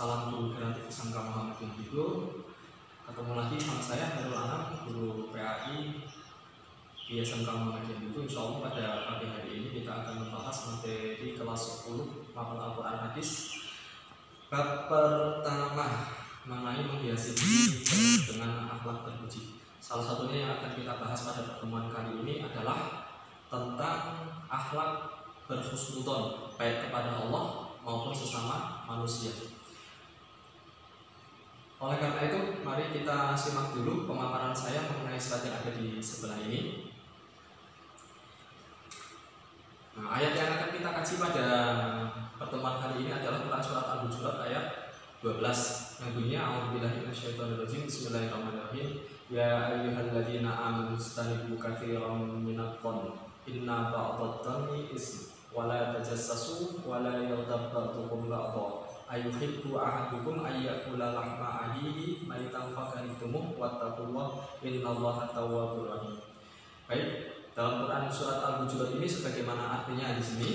Salam guru kreatif SMK Muhammadiyah Bigo. Ketemu lagi sama saya Hairul Anam, guru PAI di SMK Muhammadiyah Bigo. Insya Allah pada pagi hari ini kita akan membahas materi kelas 10 Mapel Al-Quran Hadis. Bab pertama mengenai menghiasi diri dengan akhlak terpuji. Salah satunya yang akan kita bahas pada pertemuan kali ini adalah tentang akhlak berhusnudzon baik kepada Allah maupun sesama manusia. Oleh karena itu, mari kita simak dulu pemaparan saya mengenai slide yang ada di sebelah ini. Nah, ayat yang akan kita kaji pada pertemuan kali ini adalah Quran surat Al-Hujurat ayat 12 yang bunyinya A'udzubillahi minasyaitonirrajim. Bismillahirrahmanirrahim. Ya ayyuhalladzina amanu istanibu katsiran minadh-dhanni inna ba'dadh-dhanni ism wa la tajassasu wa la yaghtab ba'dukum ba'dha ayuhibbu ahadukum ayyakula lahma ahihi maitan fakarihtumuh wattaqullaha innallaha tawwabur rahim. Baik, dalam Quran surat Al-Hujurat ini sebagaimana artinya di sini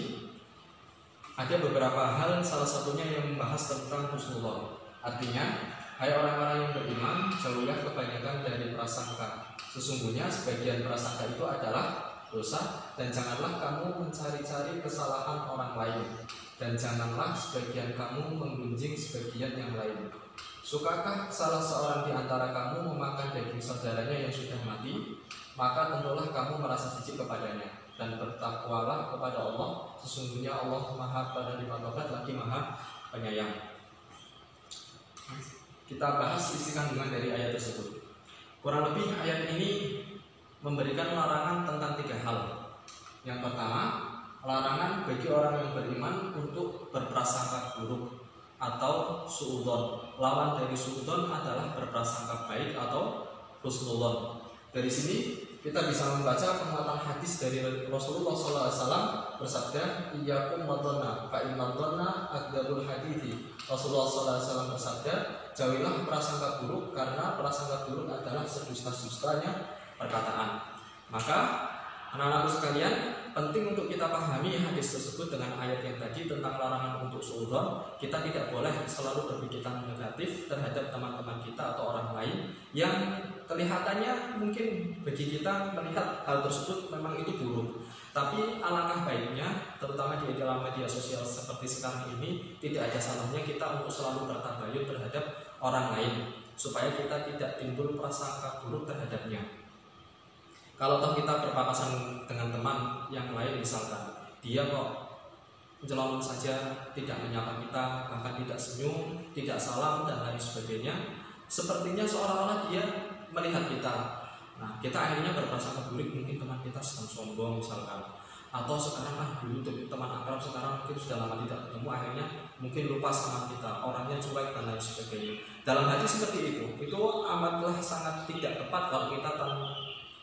ada beberapa hal, salah satunya yang membahas tentang husnudzon. Artinya, hai orang-orang yang beriman, jauhilah kebanyakan dari prasangka. Sesungguhnya sebagian prasangka itu adalah dosa, dan janganlah kamu mencari-cari kesalahan orang lain, dan janganlah sebagian kamu menggunjing sebagian yang lain. Sukakah salah seorang di antara kamu memakan daging saudaranya yang sudah mati? Maka tentulah kamu merasa jijik kepadanya, dan bertakwalah kepada Allah. Sesungguhnya Allah Maha Penerima Taubat lagi Maha Penyayang. Kita bahas isi kandungan dari ayat tersebut. Kurang lebih ayat ini memberikan larangan tentang 3 hal. Yang pertama, larangan bagi orang yang beriman untuk berprasangka buruk atau suudzon. Lawan dari suudzon adalah berprasangka baik atau husnudzon. Dari sini kita bisa membaca penguatan hadis dari Rasulullah SAW bersabda, "Iyyakum wadhanna fa innadhanna akdzabul hadithi." Rasulullah SAW bersabda, jauhilah prasangka buruk karena prasangka buruk adalah sedusta-dustanya perkataan. Maka anak-anakku sekalian, penting untuk kita pahami hadis tersebut dengan ayat yang tadi tentang larangan untuk suudzon. Kita tidak boleh selalu berpikiran negatif terhadap teman-teman kita atau orang lain yang kelihatannya mungkin bagi kita melihat hal tersebut memang itu buruk. Tapi alangkah baiknya, terutama di dalam media sosial seperti sekarang ini, tidak ada salahnya kita untuk selalu bertabayun terhadap orang lain supaya kita tidak timbul prasangka buruk terhadapnya. Kalau toh kita berpapasan dengan teman yang lain, misalkan dia kok menjelonong saja, tidak menyapa kita, bahkan tidak senyum, tidak salam dan lain sebagainya, sepertinya seolah-olah dia melihat kita. Nah, kita akhirnya berprasangka buruk, mungkin teman kita sedang sombong misalkan, atau sekarang dulu teman akrab, sekarang mungkin sudah lama tidak ketemu, akhirnya mungkin lupa sama kita, orangnya cuek dan lain sebagainya. Dalam hati seperti itu amatlah sangat tidak tepat kalau kita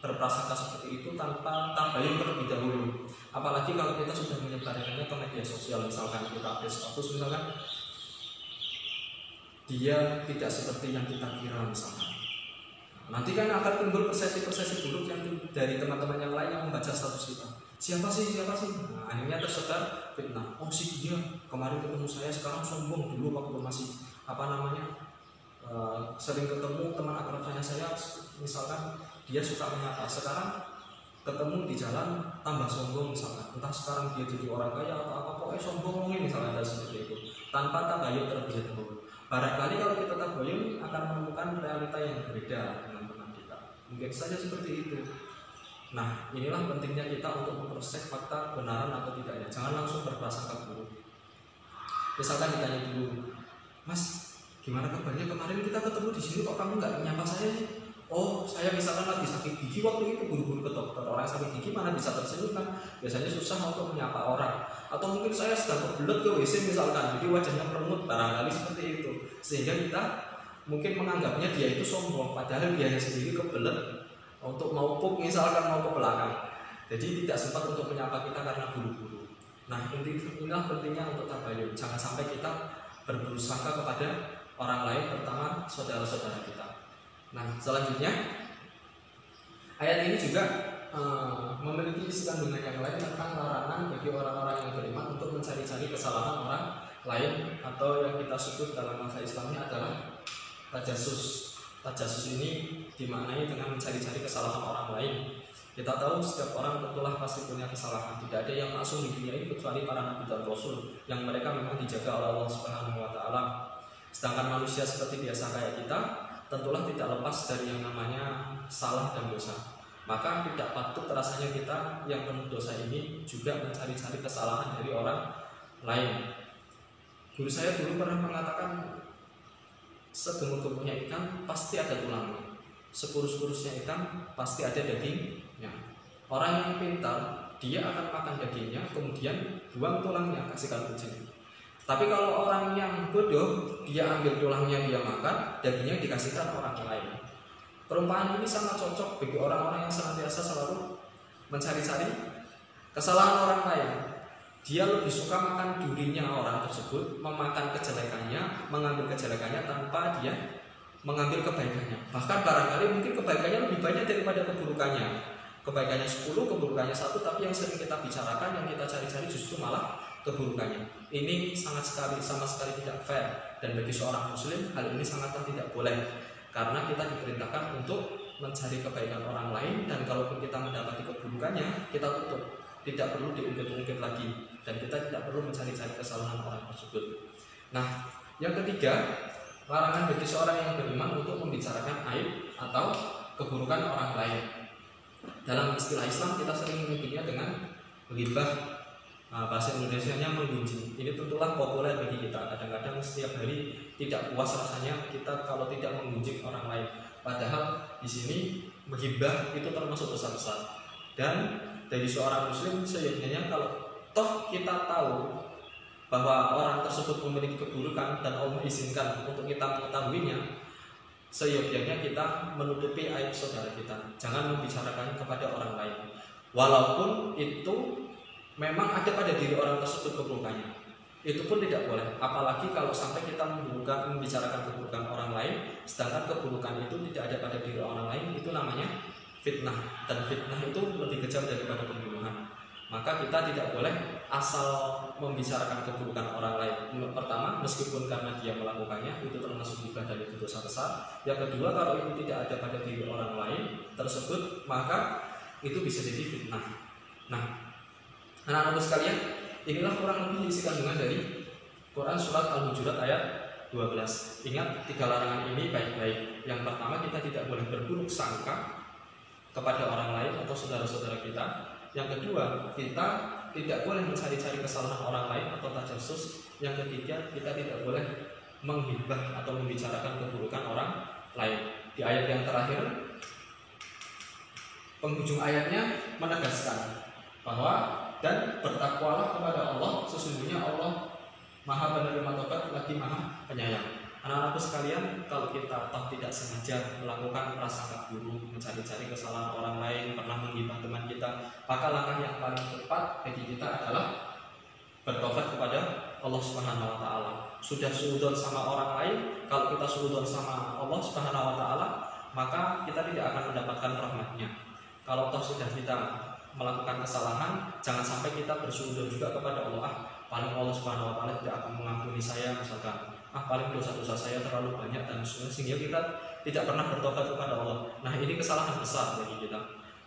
berprasangka seperti itu tanpa tabayun terlebih dahulu. Apalagi kalau kita sudah menyebarkannya ke media sosial, misalkan kita update status, misalkan dia tidak seperti yang kita kira misalkan. Nanti kan akan timbul persepsi-persepsi buruk yang dari teman-teman yang lain yang membaca status kita. Siapa sih? Nah, akhirnya tersebar fitnah. Oh sih dia kemarin ketemu saya, sekarang sombong. Dulu waktu masih sering ketemu teman akrab saya misalkan dia suka menyapa, sekarang ketemu di jalan tambah sombong misalkan. Entah sekarang dia jadi orang kaya atau apa, pokoknya sombong misalnya, ada seperti itu tanpa tabayun terlebih dahulu. Barangkali kalau kita tabayun akan menemukan realita yang berbeda dengan teman kita. Mungkin saja seperti itu. Nah, inilah pentingnya kita untuk memproses fakta kebenaran atau tidaknya. Jangan langsung berprasangka buruk. Misalkan ditanya dulu, Mas, gimana kabarnya, kemarin kita ketemu di sini kok kamu nggak menyapa saya sih? Oh, saya misalkan lagi sakit gigi, waktu itu buru-buru ke dokter. Orang sakit gigi mana bisa tersenyum kan? Biasanya susah untuk menyapa orang. Atau mungkin saya sedang kebelet ke WC misalkan, jadi wajahnya merengut, barangkali seperti itu. Sehingga kita mungkin menganggapnya dia itu sombong, padahal dia sendiri kebelet untuk mau pup misalkan, mau ke belakang. Jadi tidak sempat untuk menyapa kita karena buru-buru. Nah, inilah pentingnya untuk tabayun. Jangan sampai kita berprasangka kepada orang lain, terutama saudara-saudara kita. Nah, selanjutnya ayat ini juga memiliki isi kandungan yang lain tentang larangan bagi orang-orang yang beriman untuk mencari-cari kesalahan orang lain atau yang kita sebut dalam bahasa Islamnya adalah tajasus. Tajasus ini dimaknai dengan mencari-cari kesalahan orang lain. Kita tahu setiap orang tentulah pasti punya kesalahan. Tidak ada yang langsung di dunia ini kecuali para nabi dan rasul yang mereka memang dijaga oleh Allah Subhanahu wa taala. Sedangkan manusia seperti biasa kayak kita, tentulah tidak lepas dari yang namanya salah dan dosa. Maka tidak patut rasanya kita yang penuh dosa ini juga mencari-cari kesalahan dari orang lain. Guru saya dulu pernah mengatakan, segemuk-gemuknya ikan pasti ada tulangnya, sekurus-kurusnya ikan pasti ada dagingnya. Orang yang pintar, dia akan makan dagingnya, kemudian buang tulangnya, kasihkan kucing. Tapi kalau orang yang bodoh, dia ambil tulangnya, dia makan, dagingnya dikasihkan orang lain. Perumpamaan ini sangat cocok bagi orang-orang yang senantiasa selalu mencari-cari kesalahan orang lain. Dia lebih suka makan durinya orang tersebut, memakan kejelekannya, mengambil kejelekannya tanpa dia mengambil kebaikannya. Bahkan barangkali mungkin kebaikannya lebih banyak daripada keburukannya. Kebaikannya 10, keburukannya 1, tapi yang sering kita bicarakan, yang kita cari-cari justru malah keburukannya. Ini sama sekali tidak fair, dan bagi seorang muslim hal ini sangatlah tidak boleh, karena kita diperintahkan untuk mencari kebaikan orang lain, dan kalaupun kita mendapati keburukannya, kita tutup, tidak perlu diungkit-ungkit lagi, dan kita tidak perlu mencari-cari kesalahan orang tersebut. Nah, yang ketiga, larangan bagi seorang yang beriman untuk membicarakan aib atau keburukan orang lain. Dalam istilah Islam kita sering menyebutnya dengan ghibah, bahasa Indonesianya menggunjing. Ini tentulah populer bagi kita. Kadang-kadang setiap hari tidak puas rasanya kita kalau tidak menggunjing orang lain. Padahal di sini menghibah itu termasuk dosa besar. Dan dari seorang muslim seyogyanya kalau toh kita tahu bahwa orang tersebut memiliki keburukan dan Allah izinkan untuk kita mengetahuinya, seyogyanya kita menutupi aib saudara kita. Jangan membicarakannya kepada orang lain, walaupun itu memang ada pada diri orang tersebut keburukannya. Itu pun tidak boleh. Apalagi kalau sampai kita membicarakan keburukan orang lain, sedangkan keburukan itu tidak ada pada diri orang lain, itu namanya fitnah. Dan fitnah itu lebih kejam daripada pembunuhan. Maka kita tidak boleh asal membicarakan keburukan orang lain. Pertama, meskipun karena dia melakukannya, itu termasuk ghibah dan itu dosa besar. Yang kedua, kalau itu tidak ada pada diri orang lain tersebut, maka itu bisa jadi fitnah. Nah, anak-anakku sekalian, inilah kurang lebih isi kandungan dari Quran Surat Al-Hujurat ayat 12. Ingat 3 larangan ini baik-baik. Yang pertama, kita tidak boleh berburuk sangka kepada orang lain atau saudara-saudara kita. Yang kedua, kita tidak boleh mencari-cari kesalahan orang lain atau tajasus. Yang ketiga, kita tidak boleh menghibah atau membicarakan keburukan orang lain. Di ayat yang terakhir, penghujung ayatnya menegaskan bahwa dan bertakwalah kepada Allah, sesungguhnya Allah Maha penerima tobat lagi Maha penyayang. Anak-anakku sekalian, kalau kita toh tidak sengaja melakukan prasangka buruk, mencari-cari kesalahan orang lain, pernah menghibah teman kita, maka langkah yang paling tepat bagi kita adalah bertobat kepada Allah Subhanahu wa taala. Sudah suudzon sama orang lain, kalau kita suudzon sama Allah Subhanahu wa taala, maka kita tidak akan mendapatkan rahmatnya. Kalau toh sudah kita melakukan kesalahan, jangan sampai kita bersuudzon juga kepada Allah. Paling Allah Subhanahu wa taala tidak akan mengampuni saya, misalkan paling dosa-dosa saya terlalu banyak dan sehingga kita tidak pernah bertobat kepada Allah. Nah, ini kesalahan besar bagi kita.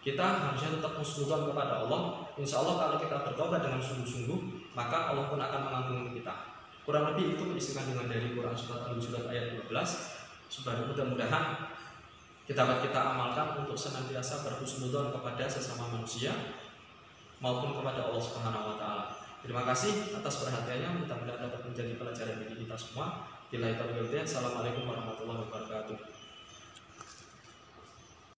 Kita harusnya tetap husnudzon kepada Allah. Insya Allah kalau kita bertobat dengan sungguh-sungguh, maka Allah pun akan mengampuni kita. Kurang lebih itu isi kandungan dari Quran Surat Al-Hujurat ayat 12. Mudah-mudahan kita amalkan untuk senantiasa berhusnudzon kepada sesama manusia maupun kepada Allah Subhanahu wa taala. Terima kasih atas perhatiannya, mudah-mudahan dapat menjadi pelajaran bagi kita semua. Assalamualaikum warahmatullahi wabarakatuh.